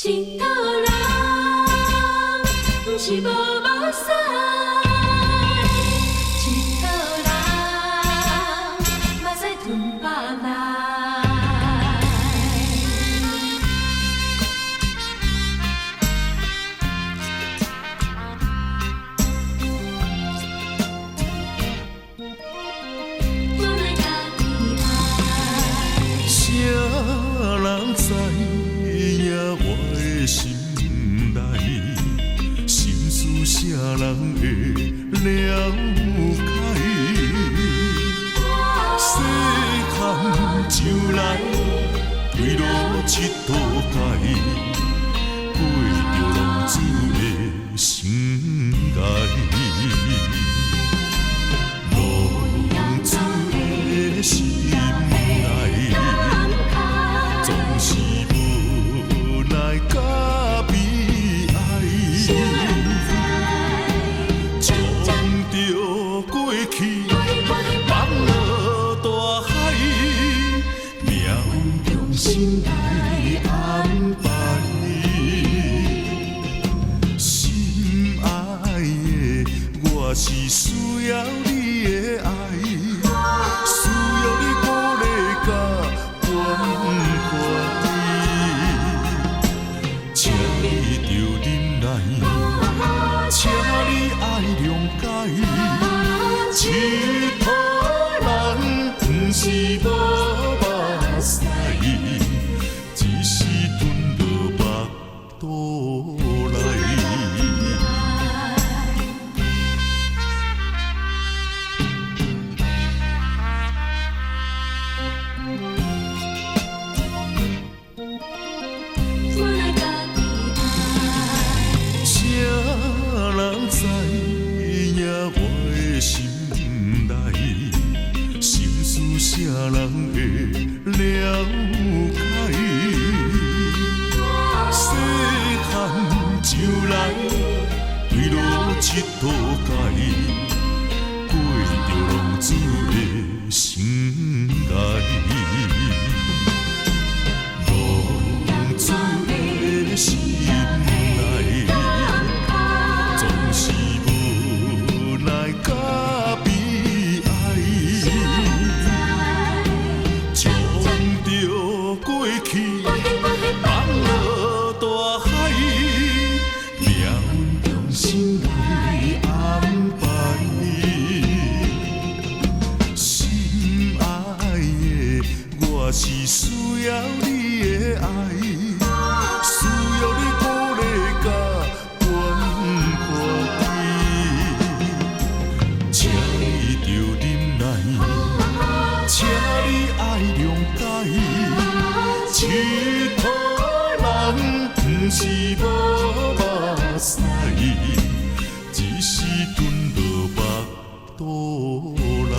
佚佗人，不是无目屎。佚佗人，目屎吞腹内。我来甲你爱。啥人知影我的心内，心事啥人会了解？细汉就来对路佚佗界，过着浪子的生涯。浪子的心内，总是无奈甲悲哀，将着过去放落大海，命中心内安排。心爱的，我是需要你的爱，需要你鼓励甲关怀。请你着忍耐，请你爱谅解。佚佗人不是无目屎，只是吞落腹肚内。我来甲你爱。啥人知影我的心内，心事啥人会了解？细汉就来对路佚佗界，过着浪子的生涯。浪子的心内，总是无奈甲悲哀，将着过去放落大海，命中心内安排。心爱的，我是需要你的爱，需要你鼓励甲关怀。请你着忍耐，请你爱谅解。佚佗人不是无目屎，只是吞落腹肚内。